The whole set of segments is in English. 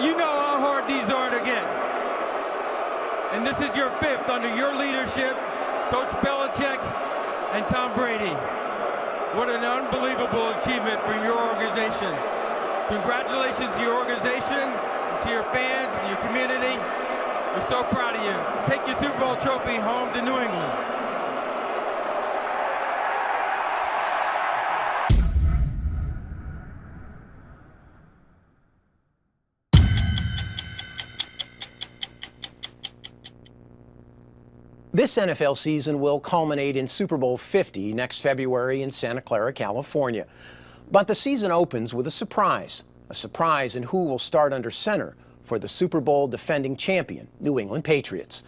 you know how hard these are to get. And this is your fifth under your leadership, Coach Belichick and Tom Brady. What an unbelievable achievement for your organization. Congratulations to your organization, to your fans, to your community. We're so proud of you. Take your Super Bowl trophy home to New England. This NFL season will culminate in Super Bowl 50 next February in Santa Clara, California. But the season opens with a surprise in who will start under center for the Super Bowl defending champion, New England Patriots.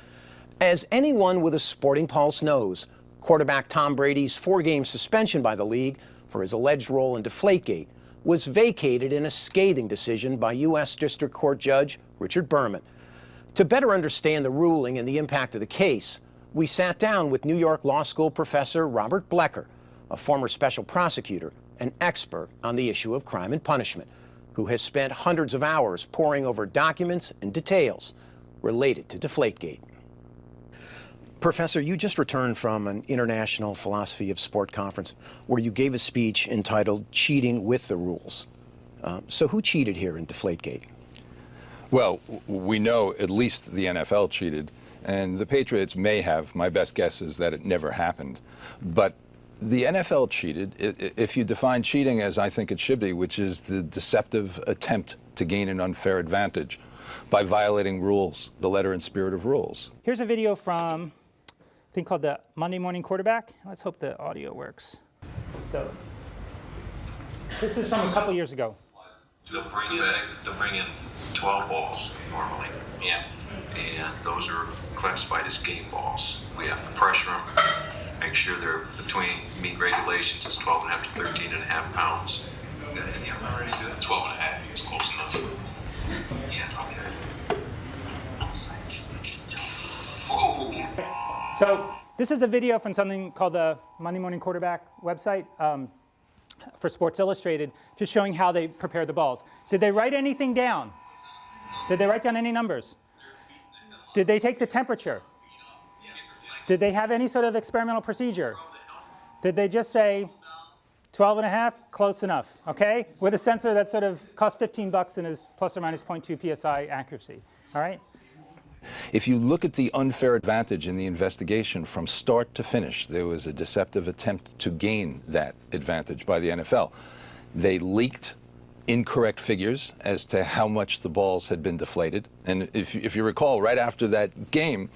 As anyone with a sporting pulse knows, quarterback Tom Brady's 4-game suspension by the league for his alleged role in DeflateGate was vacated in a scathing decision by U.S. District Court Judge Richard Berman. To better understand the ruling and the impact of the case, we sat down with New York Law School professor Robert Blecker, a former special prosecutor and expert on the issue of crime and punishment, who has spent hundreds of hours poring over documents and details related to DeflateGate. Professor, you just returned from an International Philosophy of Sport conference where you gave a speech entitled Cheating with the Rules. So who cheated here in DeflateGate? Well, we know at least the NFL cheated, and the Patriots may have. My best guess is that it never happened. But the NFL cheated, if you define cheating as I think it should be, which is the deceptive attempt to gain an unfair advantage by violating rules, the letter and spirit of rules. Here's a video from a thing called the Monday Morning Quarterback. Let's hope the audio works. So this is from a couple years ago. They'll bring in 12 balls normally. Yeah. And those are classified as game balls. We have to pressure them, make sure they're meet regulations. It's 12.5 to 13.5 pounds. Yeah, I'm ready to do that. 12.5 is close enough. Yeah, okay. Whoa. So this is a video from something called the Monday Morning Quarterback website for Sports Illustrated, just showing how they prepare the balls. Did they write anything down? Did they write down any numbers? Did they take the temperature? Did they have any sort of experimental procedure? Did they just say 12.5, close enough, okay? With a sensor that sort of costs $15 and is plus or minus 0.2 psi accuracy, all right? If you look at the unfair advantage in the investigation from start to finish, there was a deceptive attempt to gain that advantage by the NFL. They leaked incorrect figures as to how much the balls had been deflated. And if you recall, right after that game,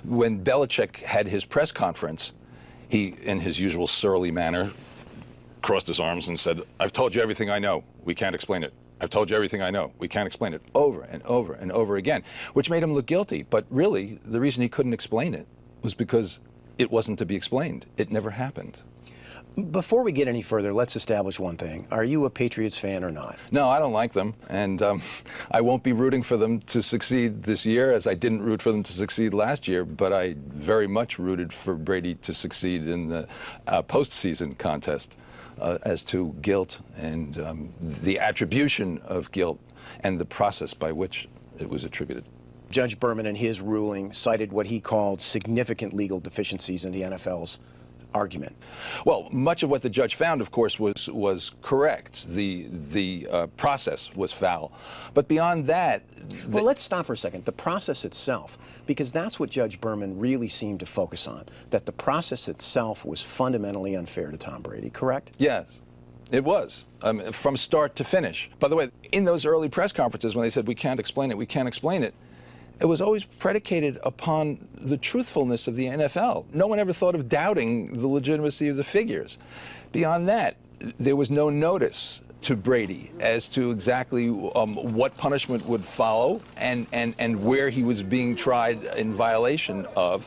when Belichick had his press conference, he, in his usual surly manner, crossed his arms and said, "I've told you everything I know. We can't explain it. I've told you everything I know. We can't explain it," over and over and over again, which made him look guilty. But really, the reason he couldn't explain it was because it wasn't to be explained. It never happened. Before we get any further, let's establish one thing. Are you a Patriots fan or not? No, I don't like them, and I won't be rooting for them to succeed this year, as I didn't root for them to succeed last year, but I very much rooted for Brady to succeed in the postseason contest as to guilt and the attribution of guilt and the process by which it was attributed. Judge Berman, in his ruling, cited what he called significant legal deficiencies in the NFL's argument. Well, much of what the judge found, of course, was correct. The process was foul. But beyond that... Well, let's stop for a second. The process itself, because that's what Judge Berman really seemed to focus on, that the process itself was fundamentally unfair to Tom Brady, correct? Yes, it was, from start to finish. By the way, in those early press conferences when they said, we can't explain it, it was always predicated upon the truthfulness of the NFL. No one ever thought of doubting the legitimacy of the figures. Beyond that, there was no notice to Brady as to exactly what punishment would follow and where he was being tried in violation of.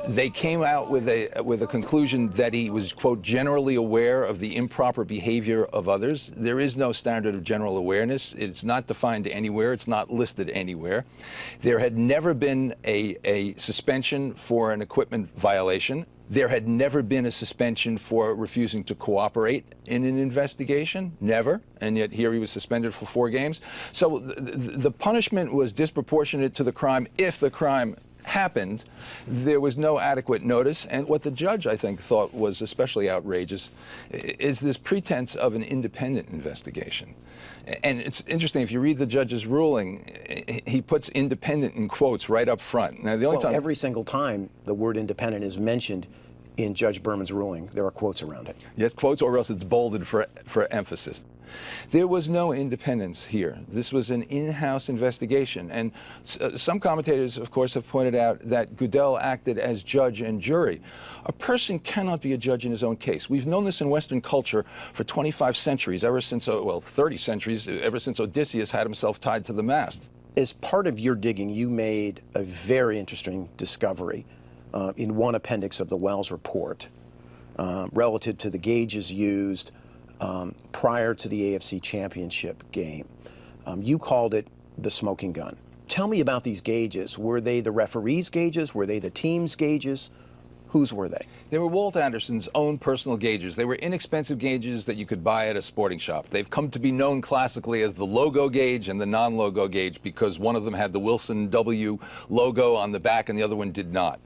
They came out with a conclusion that he was, quote, generally aware of the improper behavior of others. There is no standard of general awareness. It's not defined anywhere. It's not listed anywhere. There had never been a suspension for an equipment violation. There had never been a suspension for refusing to cooperate in an investigation, never, and yet here he was suspended for 4 games. So the punishment was disproportionate to the crime if the crime happened. There was no adequate notice, and what the judge, I think, thought was especially outrageous is this pretense of an independent investigation. And it's interesting, if you read the judge's ruling, he puts independent in quotes right up front. Now, the only time every single time the word independent is mentioned in Judge Berman's ruling, there are quotes around it. Yes, quotes, or else it's bolded for emphasis. There was no independence here. This was an in-house investigation. And some commentators, of course, have pointed out that Goodell acted as judge and jury. A person cannot be a judge in his own case. We've known this in Western culture for 25 centuries, ever since, well, 30 centuries, ever since Odysseus had himself tied to the mast. As part of your digging, you made a very interesting discovery in one appendix of the Wells report relative to the gauges used prior to the AFC Championship game. You called it the smoking gun. Tell me about these gauges. Were they the referees' gauges? Were they the team's gauges? Whose were they? They were Walt Anderson's own personal gauges. They were inexpensive gauges that you could buy at a sporting shop. They've come to be known classically as the logo gauge and the non-logo gauge because one of them had the Wilson W logo on the back and the other one did not.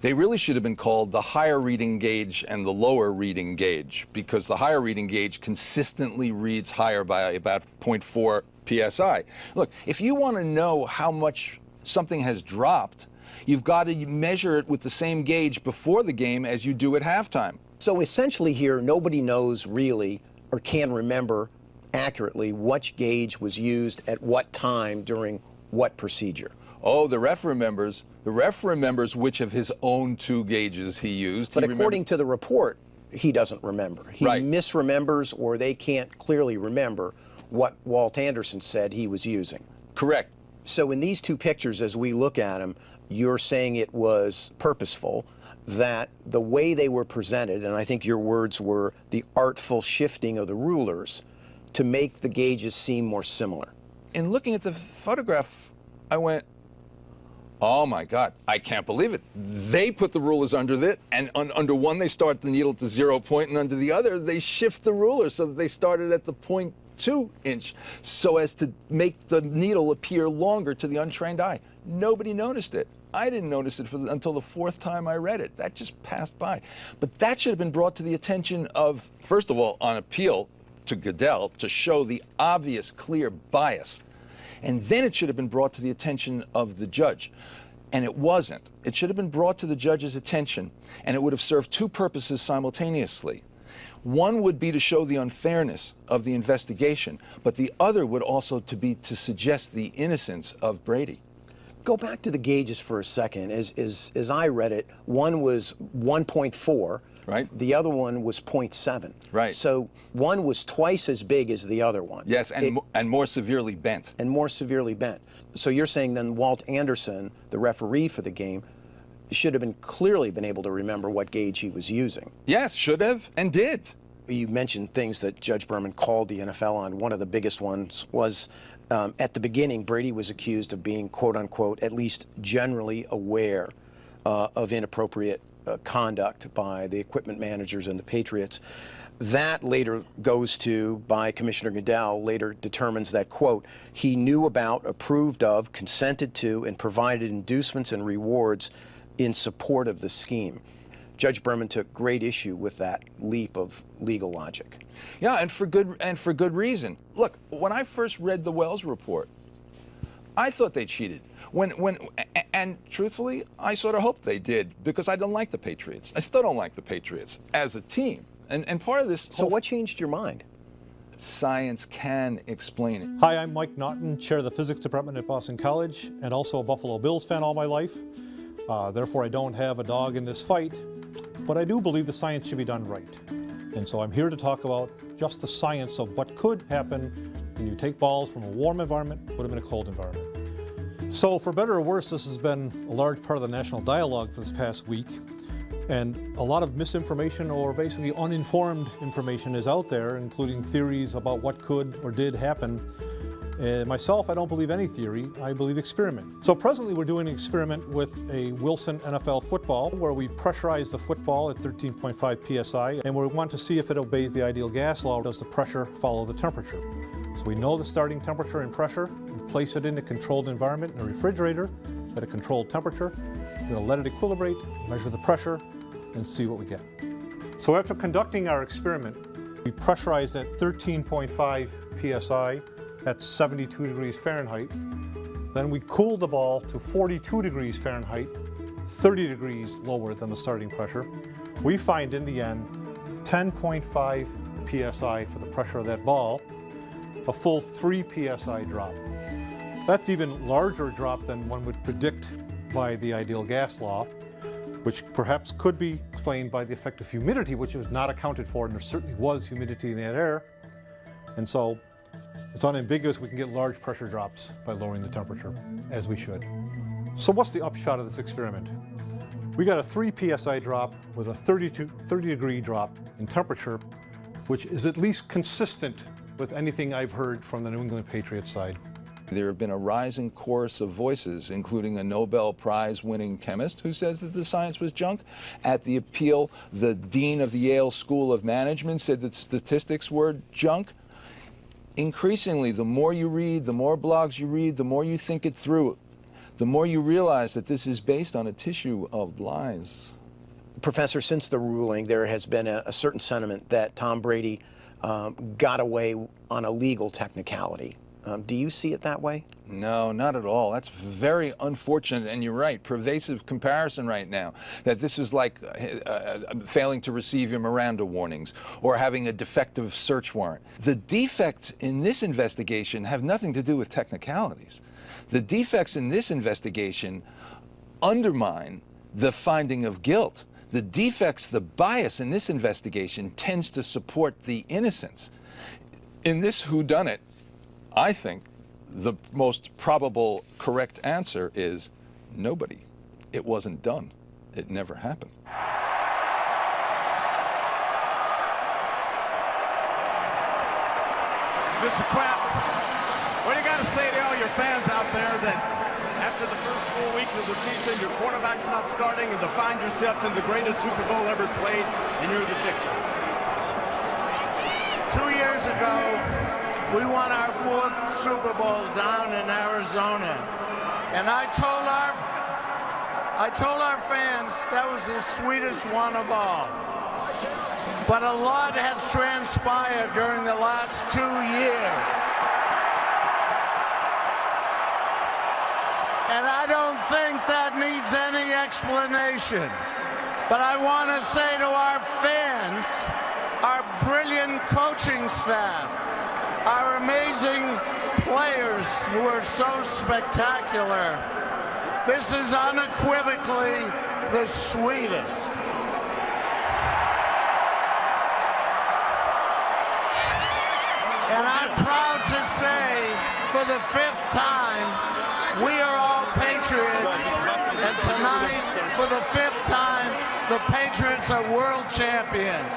They really should have been called the higher reading gauge and the lower reading gauge because the higher reading gauge consistently reads higher by about 0.4 psi. Look, if you want to know how much something has dropped, you've got to measure it with the same gauge before the game as you do at halftime. So essentially here, nobody knows really or can remember accurately which gauge was used at what time during what procedure. Oh, the ref remembers. The ref remembers which of his own 2 gauges he used. But according to the report, he doesn't remember. He misremembers, or they can't clearly remember what Walt Anderson said he was using. Correct. So in these 2 pictures, as we look at them, you're saying it was purposeful, that the way they were presented, and I think your words were the artful shifting of the rulers to make the gauges seem more similar. In looking at the photograph, I went, oh my God, I can't believe it. They put the rulers under it, and under one they start the needle at the 0 point, and under the other they shift the ruler so that they started at the 0.2 inch so as to make the needle appear longer to the untrained eye. Nobody noticed it. I didn't notice it until the 4th time I read it. That just passed by. But that should have been brought to the attention of, first of all, on appeal to Goodell to show the obvious, clear bias. And then it should have been brought to the attention of the judge. And it wasn't. It should have been brought to the judge's attention, and it would have served 2 purposes simultaneously. One would be to show the unfairness of the investigation, but the other would also be to suggest the innocence of Brady. Go back to the gauges for a second. As I read it, one was 1.4. Right. The other one was 0.7. Right. So one was twice as big as the other one. Yes, and more severely bent. And more severely bent. So you're saying then Walt Anderson, the referee for the game, should have clearly been able to remember what gauge he was using. Yes, should have, and did. You mentioned things that Judge Berman called the NFL on. One of the biggest ones was at the beginning, Brady was accused of being, quote unquote, at least generally aware of inappropriate conduct by the equipment managers and the Patriots. That later goes to, by Commissioner Goodell, later determines that, quote, he knew about, approved of, consented to, and provided inducements and rewards in support of the scheme. Judge Berman took great issue with that leap of legal logic. Yeah, and for good reason. Look, when I first read the Wells report, I thought they cheated. And truthfully, I sort of hoped they did because I don't like the Patriots. I still don't like the Patriots as a team. And part of this. So what changed your mind? Science can explain it. Hi, I'm Mike Naughton, chair of the physics department at Boston College, and also a Buffalo Bills fan all my life. Therefore, I don't have a dog in this fight, but I do believe the science should be done right. And so I'm here to talk about just the science of what could happen when you take balls from a warm environment, put them in a cold environment. So for better or worse, this has been a large part of the national dialogue for this past week. And a lot of misinformation or basically uninformed information is out there, including theories about what could or did happen. Myself, I don't believe any theory, I believe experiment. So presently we're doing an experiment with a Wilson NFL football where we pressurize the football at 13.5 psi, and we want to see if it obeys the ideal gas law. Does the pressure follow the temperature? So we know the starting temperature and pressure. We place it in a controlled environment in a refrigerator at a controlled temperature. We're going to let it equilibrate, measure the pressure, and see what we get. So after conducting our experiment, we pressurized at 13.5 psi. That's 72 degrees Fahrenheit. Then we cooled the ball to 42 degrees Fahrenheit, 30 degrees lower than the starting pressure. We find in the end 10.5 psi for the pressure of that ball, a full 3 psi drop. That's even larger drop than one would predict by the ideal gas law, which perhaps could be explained by the effect of humidity, which was not accounted for, and there certainly was humidity in that air. And so it's unambiguous we can get large pressure drops by lowering the temperature, as we should. So what's the upshot of this experiment? We got a 3 psi drop with a 30 degree drop in temperature, which is at least consistent with anything I've heard from the New England Patriots side. There have been a rising chorus of voices, including a Nobel Prize-winning chemist who says that the science was junk. At the appeal, the dean of the Yale School of Management said that statistics were junk. Increasingly, the more you read, the more blogs you read, the more you think it through, the more you realize that this is based on a tissue of lies. Professor, since the ruling, there has been a certain sentiment that Tom Brady got away on a legal technicality. Do you see it that way? No, not at all. That's very unfortunate, and you're right, pervasive comparison right now, that this is like failing to receive your Miranda warnings or having a defective search warrant. The defects in this investigation have nothing to do with technicalities. The defects in this investigation undermine the finding of guilt. The defects, the bias in this investigation tends to support the innocence. In this whodunit, I think the most probable correct answer is nobody. It wasn't done. It never happened. Mr. Kraft, what do you got to say to all your fans out there that after the first full week of the season, your quarterback's not starting and to find yourself in the greatest Super Bowl ever played and you're the victor? 2 years ago, we won our 4th Super Bowl down in Arizona. And I told our fans that was the sweetest one of all. But a lot has transpired during the last 2 years. And I don't think that needs any explanation. But I want to say to our fans, our brilliant coaching staff, our amazing players who are so spectacular, this is unequivocally the sweetest. And I'm proud to say, for the 5th time, we are all Patriots. And tonight, for the 5th time, the Patriots are world champions.